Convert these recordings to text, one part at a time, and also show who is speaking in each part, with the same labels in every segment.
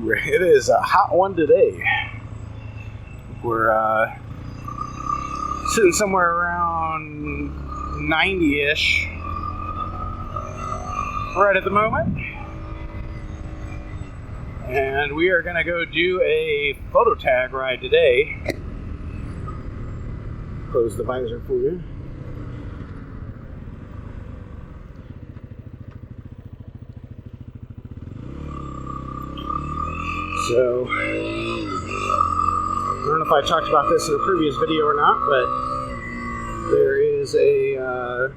Speaker 1: Ooh, it is a hot one today. We're sitting somewhere around 90-ish right at the moment. And we are going to go do a photo tag ride today. Close the visor for you. So, I don't know if I talked about this in a previous video or not, but there is a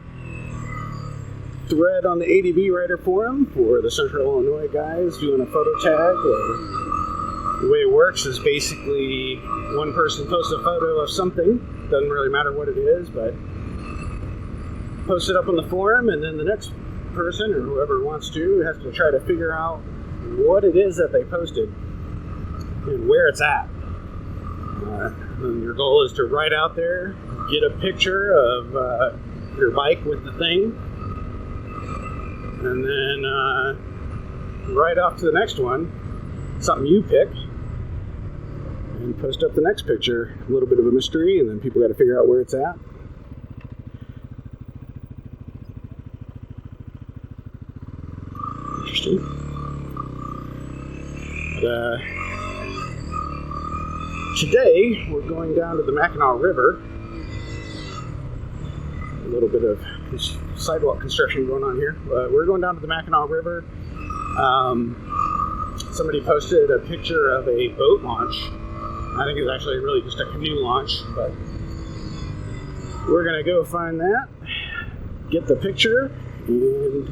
Speaker 1: thread on the ADV Writer Forum for the Central Illinois guys doing a photo tag where the way it works is basically one person posts a photo of something, doesn't really matter what it is, but post it up on the forum, and then the next person or whoever wants to has to try to figure out what it is that they posted and where it's at. And your goal is to ride out there, get a picture of your bike with the thing, and then ride off to the next one, something you pick, and post up the next picture. A little bit of a mystery, and then people got to figure out where it's at. Interesting. But, today, we're going down to the Mackinac River. A little bit of sidewalk construction going on here. We're going down to the Mackinac River. Somebody posted a picture of a boat launch. I think it's actually really just a canoe launch, but we're going to go find that, get the picture, and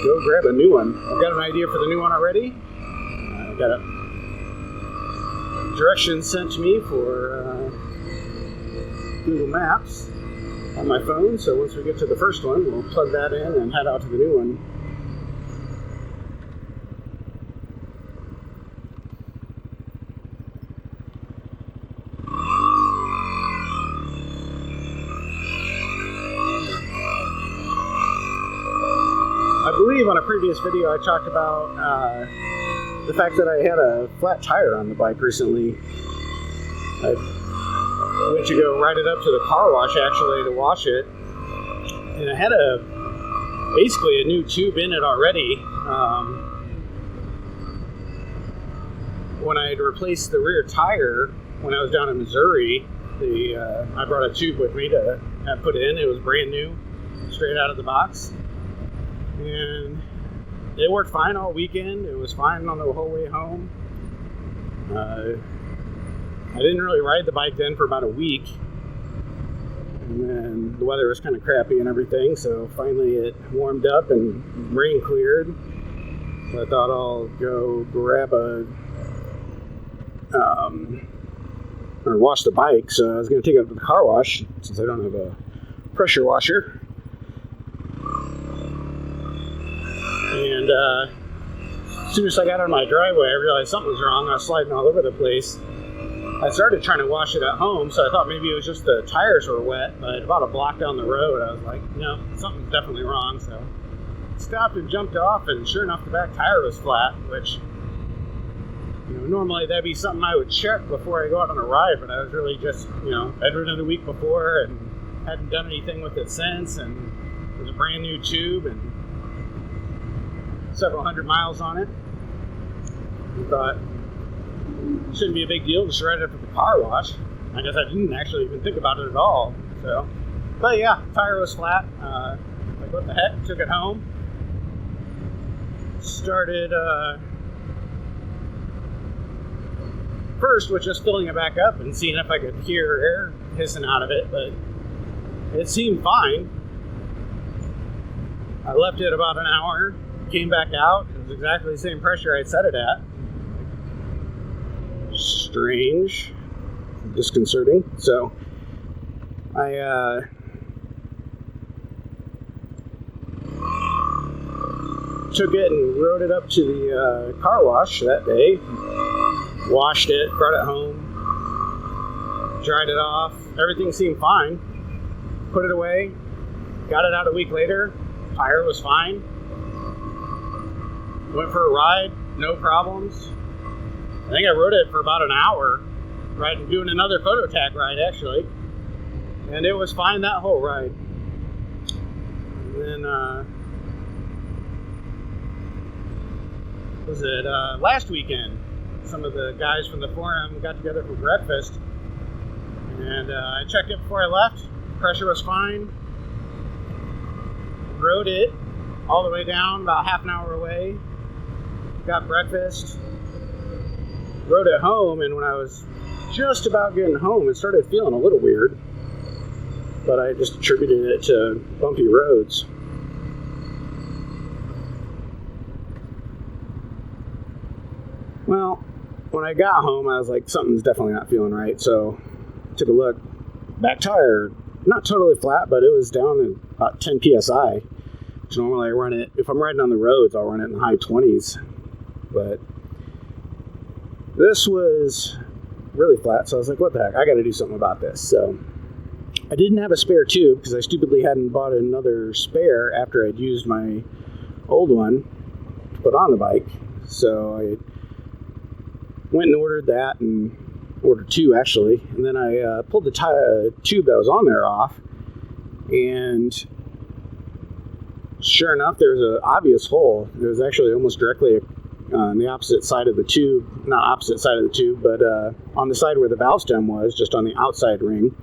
Speaker 1: go grab a new one. I've got an idea for the new one already. I've got a directions sent to me for Google Maps on my phone, so once we get to the first one, we'll plug that in and head out to the new one. I believe on a previous video I talked about the fact that I had a flat tire on the bike recently. I went to go ride it up to the car wash actually to wash it, and I had basically a new tube in it already. When I had replaced the rear tire when I was down in Missouri, I brought a tube with me to have put in. It was brand new, straight out of the box. And it worked fine all weekend. It was fine on the whole way home. I didn't really ride the bike then for about a week. And then the weather was kind of crappy and everything, so finally it warmed up and rain cleared. So I thought I'll go grab or wash the bike. So I was going to take it up to the car wash since I don't have a pressure washer. And as soon as I got on my driveway, I realized something was wrong. I was sliding all over the place. I started trying to wash it at home, so I thought maybe it was just the tires were wet, but about a block down the road, I was like, no, something's definitely wrong. So I stopped and jumped off, and sure enough, the back tire was flat, which, normally that'd be something I would check before I go out on a ride, but I was really just, I'd ridden it a week before and hadn't done anything with it since, and it was a brand new tube, and several hundred miles on it. I thought, shouldn't be a big deal, just ride it up at the car wash. I guess I didn't actually even think about it at all. So, but yeah, tire was flat. Like, what the heck? Took it home. Started first with just filling it back up and seeing if I could hear air hissing out of it, but it seemed fine. I left it about an hour, came back out. It was exactly the same pressure I'd set it at. Strange, disconcerting. So I took it and rode it up to the car wash that day, washed it, brought it home, dried it off. Everything seemed fine. Put it away, got it out a week later. Tire was fine. Went for a ride, no problems. I think I rode it for about an hour, doing another photo tag ride actually, and it was fine that whole ride. And then last weekend, some of the guys from the forum got together for breakfast, and I checked it before I left. Pressure was fine. Rode it all the way down, about half an hour away. Got breakfast. Rode it home, and when I was just about getting home, it started feeling a little weird. But I just attributed it to bumpy roads. Well, when I got home, I was like, something's definitely not feeling right. So I took a look. Back tire, not totally flat, but it was down in about 10 psi. Which normally I run it, if I'm riding on the roads, I'll run it in the high 20s. But this was really flat, so I was like, what the heck, I got to do something about this. So I didn't have a spare tube because I stupidly hadn't bought another spare after I'd used my old one to put on the bike. So I went and ordered that, and ordered two actually, and then I pulled the tube that was on there off, and sure enough, there was an obvious hole. It was actually almost directly on the opposite side of the tube, not opposite side of the tube, but on the side where the valve stem was, just on the outside ring,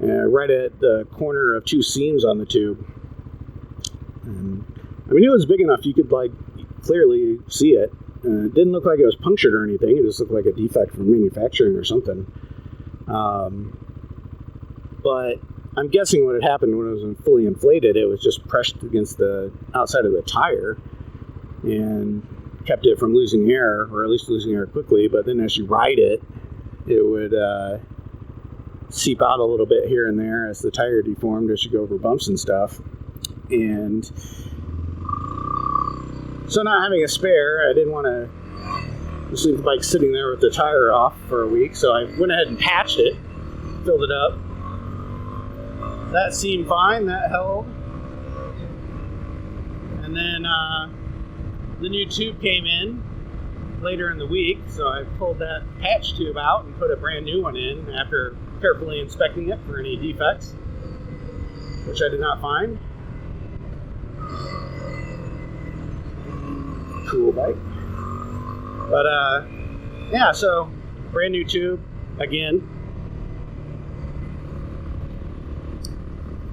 Speaker 1: right at the corner of two seams on the tube. And I mean, it was big enough you could like clearly see it. It didn't look like it was punctured or anything. It just looked like a defect from manufacturing or something. But I'm guessing what had happened when it was fully inflated, it was just pressed against the outside of the tire and kept it from losing air, or at least losing air quickly. But then as you ride it, it would seep out a little bit here and there as the tire deformed as you go over bumps and stuff. And so not having a spare, I didn't want to just leave the bike sitting there with the tire off for a week, so I went ahead and patched it, filled it up. That seemed fine, that held. And then the new tube came in later in the week, so I pulled that patch tube out and put a brand new one in after carefully inspecting it for any defects, which I did not find. Cool bike. But yeah, so brand new tube again.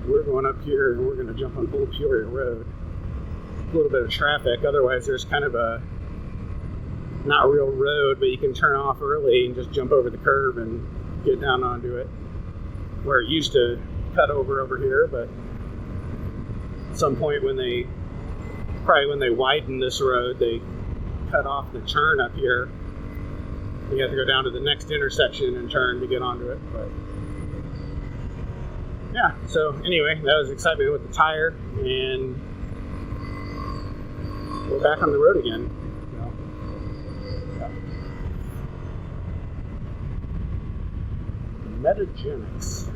Speaker 1: We're going up here and we're going to jump on Old Peoria Road. A little bit of traffic, otherwise there's kind of a not real road, but you can turn off early and just jump over the curb and get down onto it, where it used to cut over here. But at some point when they widened this road, they cut off the turn up here. You have to go down to the next intersection and turn to get onto it. But yeah, so anyway, that was excitement with the tire, and we're back on the road again. So, yeah. Metagenics.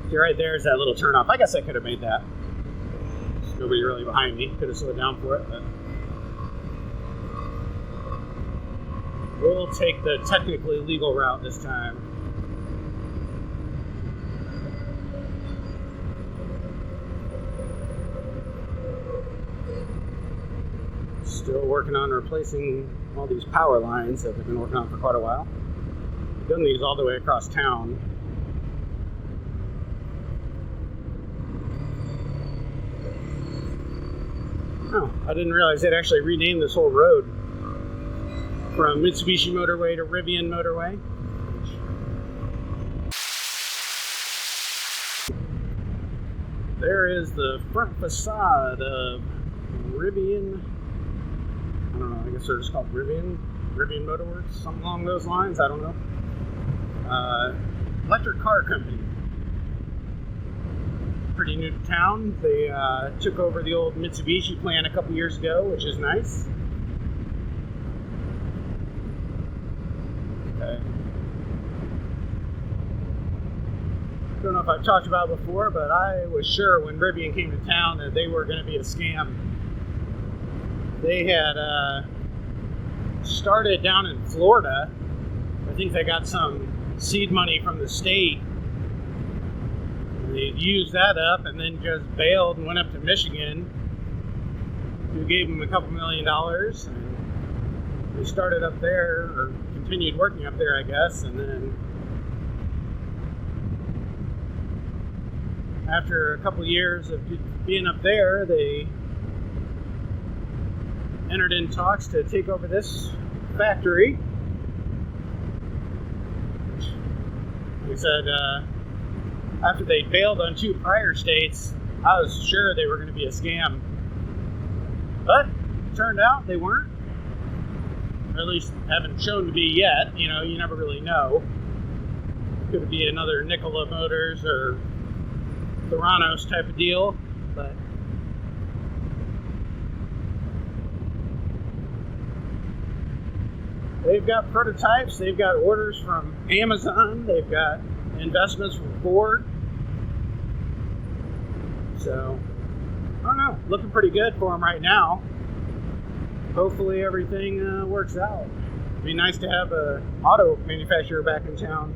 Speaker 1: See, right there is that little turnoff. I guess I could have made that. There's nobody really behind me. Could have slowed down for it, but we'll take the technically legal route this time. Still working on replacing all these power lines that we've been working on for quite a while. We've done these all the way across town. Oh, I didn't realize they'd actually renamed this whole road from Mitsubishi Motorway to Rivian Motorway. There is the front facade of Rivian. I don't know, I guess they're just called Rivian Motorworks, something along those lines, I don't know. Electric car company. Pretty new to town. They took over the old Mitsubishi plant a couple years ago, which is nice. Okay. Don't know if I've talked about it before, but I was sure when Rivian came to town that they were going to be a scam. They had started down in Florida. I think they got some seed money from the state. They used that up and then just bailed and went up to Michigan, who gave them a couple $1 million. And they started up there, or continued working up there, I guess. And then after a couple years of being up there, they entered in talks to take over this factory. They said after they bailed on 2 prior states, I was sure they were going to be a scam. But it turned out they weren't. Or at least haven't shown to be yet. You know, you never really know. Could be another Nikola Motors or Theranos type of deal. But they've got prototypes, they've got orders from Amazon, they've got investments from Ford. So, I don't know, looking pretty good for them right now. Hopefully everything works out. It'd be nice to have an auto manufacturer back in town.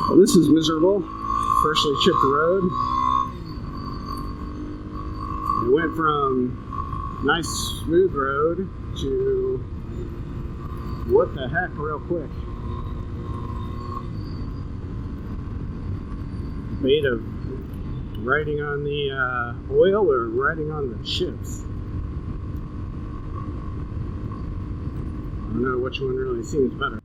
Speaker 1: Well, this is miserable. Freshly chipped road. It went from nice smooth road to what the heck real quick. Debate of riding on the oil or riding on the chips. I don't know which one really seems better.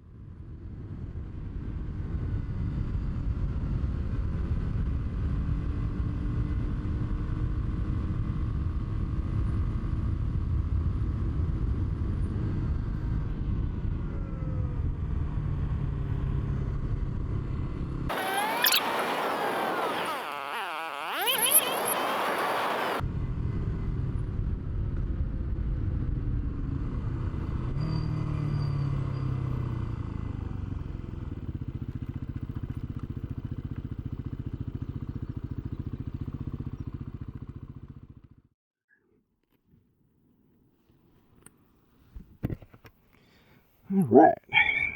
Speaker 1: All right,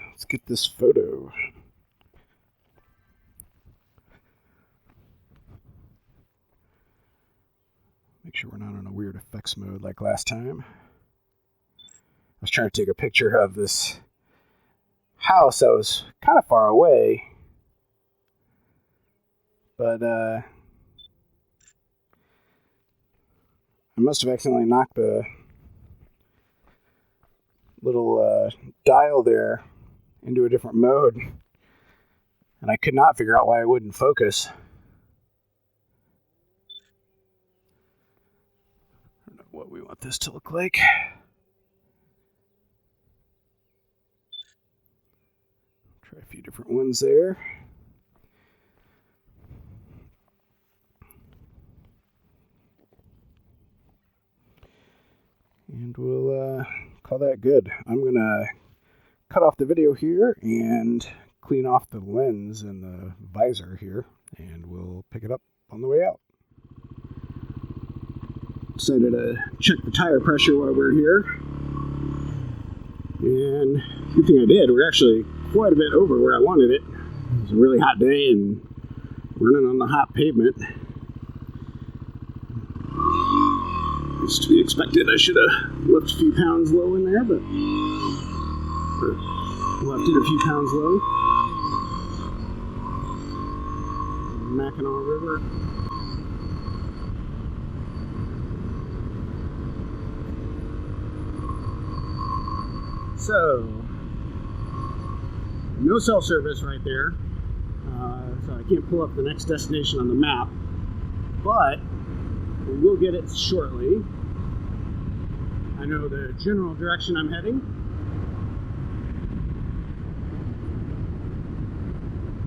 Speaker 1: let's get this photo. Make sure we're not on a weird effects mode like last time. I was trying to take a picture of this house that was kind of far away, but I must have accidentally knocked the little dial there into a different mode, and I could not figure out why it wouldn't focus. I don't know what we want this to look like. Try a few different ones there. And we'll call that good. I'm going to cut off the video here and clean off the lens and the visor here, and we'll pick it up on the way out. Decided to check the tire pressure while we're here. And good thing I did. We're actually quite a bit over where I wanted it. It was a really hot day and running on the hot pavement. It's to be expected. I should have left a few pounds low in there, but left it a few pounds low. Mackinac River. So, no cell service right there, so I can't pull up the next destination on the map, but we will get it shortly. I know the general direction I'm heading.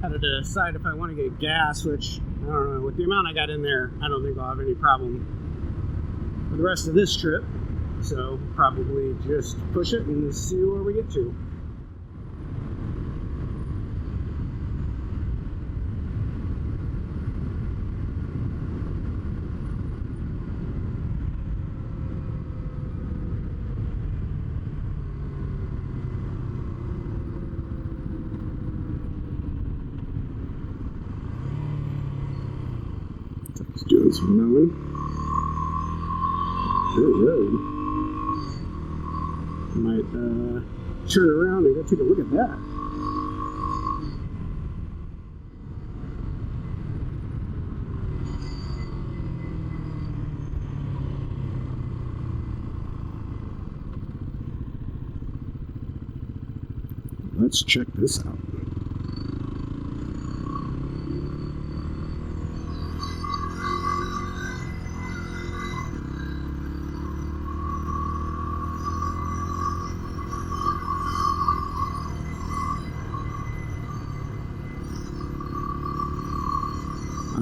Speaker 1: Had to decide if I want to get gas, which, I don't know, with the amount I got in there, I don't think I'll have any problem for the rest of this trip. So, probably just push it and see where we get to. Just doing some mowing. Good road. Might turn around and go take a look at that. Let's check this out.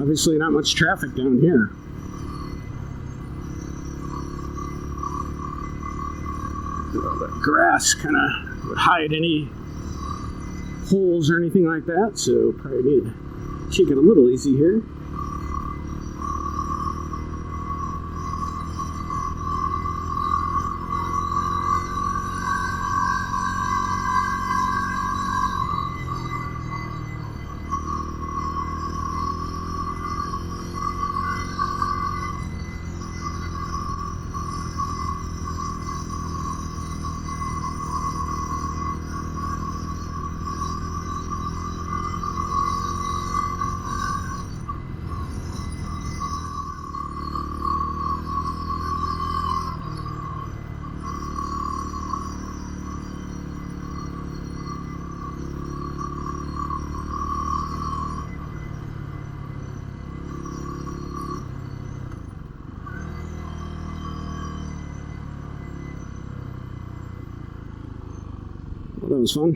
Speaker 1: Obviously not much traffic down here. The grass kind of would hide any holes or anything like that, so probably need to take it a little easy here. Well, that was fun.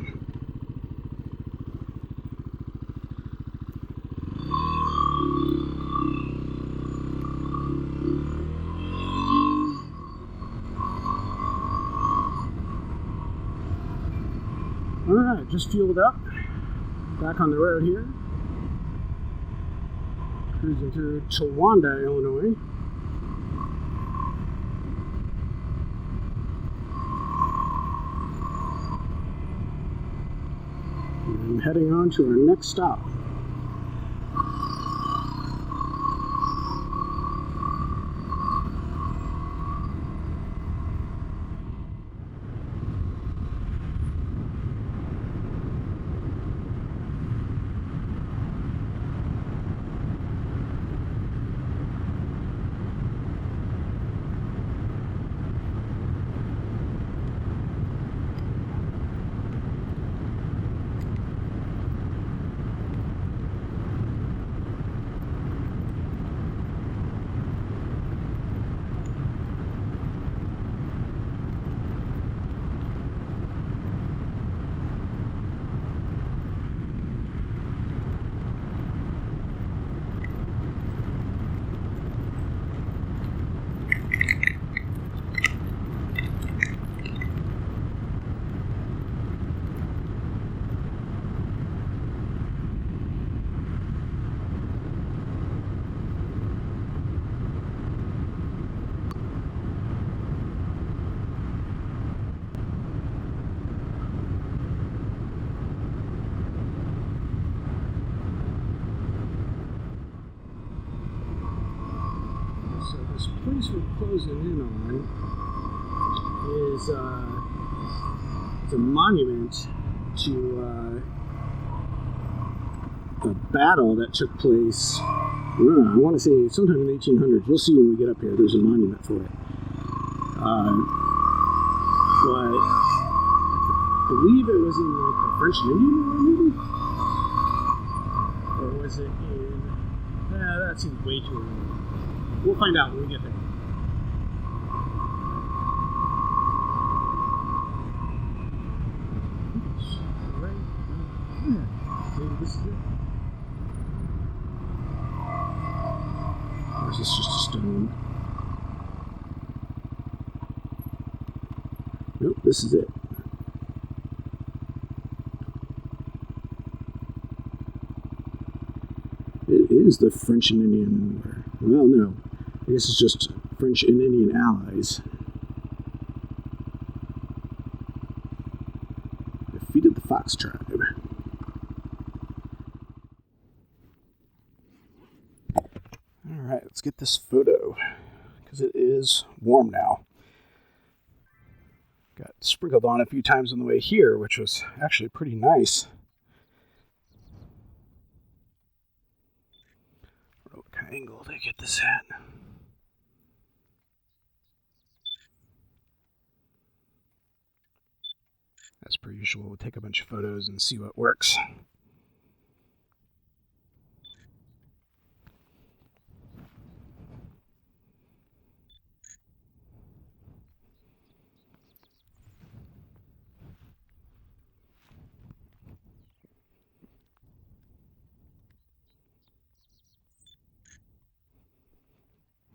Speaker 1: Alright, just fueled up. Back on the road here. Cruising through Towanda, Illinois. And heading on to our next stop. So this place we're closing in on is it's a monument to a battle that took place, I want to say sometime in the 1800s. We'll see when we get up here. There's a monument for it. But I believe it was in like the French and Indian War, maybe? Or was it in... that seems way too early. We'll find out when we get there. Right here. Maybe this is it. Or is this just a stone? Nope, this is it. It is the French and Indian War. Well, no. I guess it's just French and Indian allies. Defeated the Fox tribe. Alright, let's get this photo, because it is warm now. Got sprinkled on a few times on the way here, which was actually pretty nice. What kind of angle did I get this at? As per usual, we'll take a bunch of photos and see what works.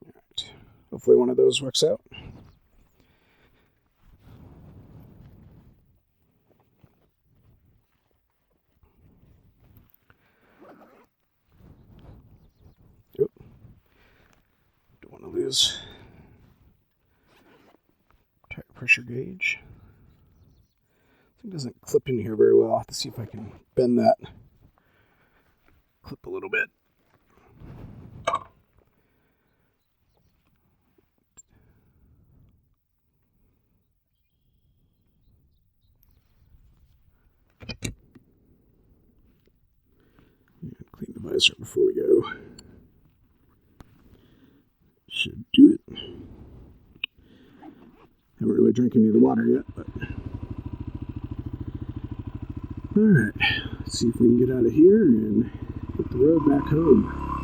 Speaker 1: All right. Hopefully one of those works out. Lose tire pressure gauge. It doesn't clip in here very well. I'll have to see if I can bend that clip a little bit. Clean the visor before we go. Should do it. Haven't really drank any of the water yet, but alright, let's see if we can get out of here and hit the road back home.